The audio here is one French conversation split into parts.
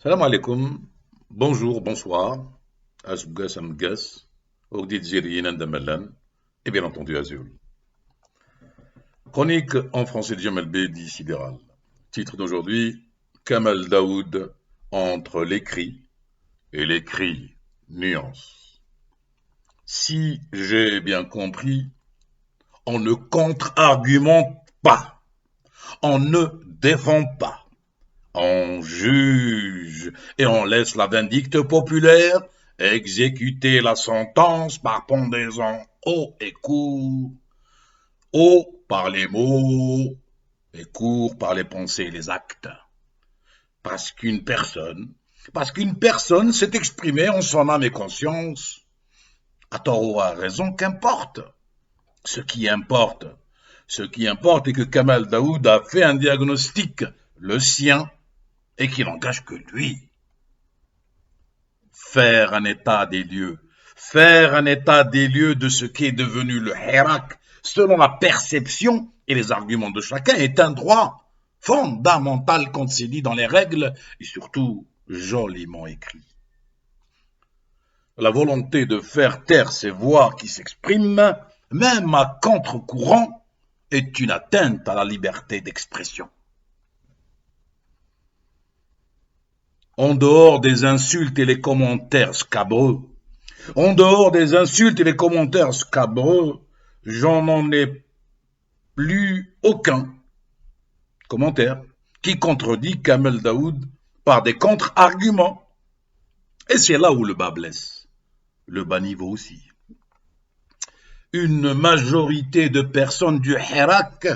Salam alaikum, bonjour, bonsoir, Asbgas Amgas, Ogdit Zirien Andamalan, et bien entendu Azul. Chronique en français de Jamal Bedi Sidéral. Titre d'aujourd'hui, Kamal Daoud entre l'écrit et l'écrit nuance. Si j'ai bien compris, on ne contre-argumente pas, on ne défend pas. On juge et on laisse la vindicte populaire exécuter la sentence par pendaison haut et court, haut par les mots et court par les pensées et les actes. Parce qu'une personne s'est exprimée en son âme et conscience, à tort ou à raison, qu'importe. Ce qui importe, ce qui importe est que Kamal Daoud a fait un diagnostic, le sien, et qu'il n'engage que lui. Faire un état des lieux de ce qu'est devenu le Hirak, selon la perception et les arguments de chacun, est un droit fondamental qu'on s'est dit dans les règles et surtout joliment écrit. La volonté de faire taire ces voix qui s'expriment, même à contre-courant, est une atteinte à la liberté d'expression. En dehors des insultes et les commentaires scabreux, j'en ai plus aucun commentaire qui contredit Kamel Daoud par des contre-arguments. Et c'est là où le bas blesse, le bas niveau aussi. Une majorité de personnes du Hirak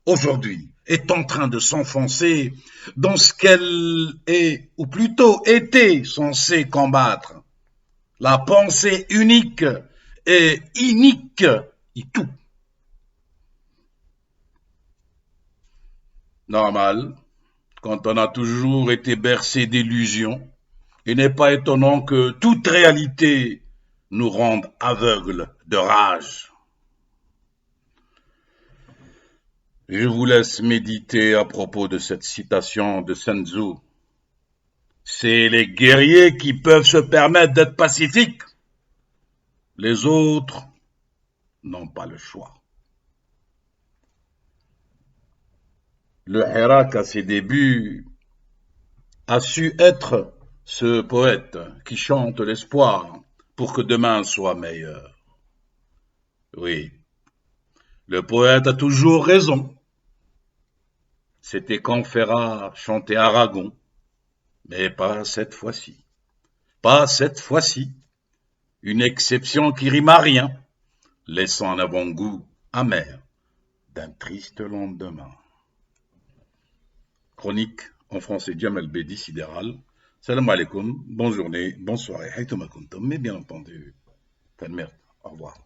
aujourd'hui est en train de s'enfoncer dans ce qu'elle est, ou plutôt était censée combattre. La pensée unique et inique et tout. Normal, quand on a toujours été bercé d'illusions, il n'est pas étonnant que toute réalité nous rende aveugles de rage. Je vous laisse méditer à propos de cette citation de Sun Tzu. C'est les guerriers qui peuvent se permettre d'être pacifiques. Les autres n'ont pas le choix. Le Hirak, à ses débuts, a su être ce poète qui chante l'espoir pour que demain soit meilleur. Oui, le poète a toujours raison. C'était quand Ferrat chantait Aragon, mais pas cette fois-ci. Pas cette fois-ci. Une exception qui rime à rien, laissant un avant-goût amer d'un triste lendemain. Chronique en français Jamal Bedi Sidéral. Salam alaikum, bonne journée, bonne soirée, haytuma kuntum, mais bien entendu, merde, au revoir.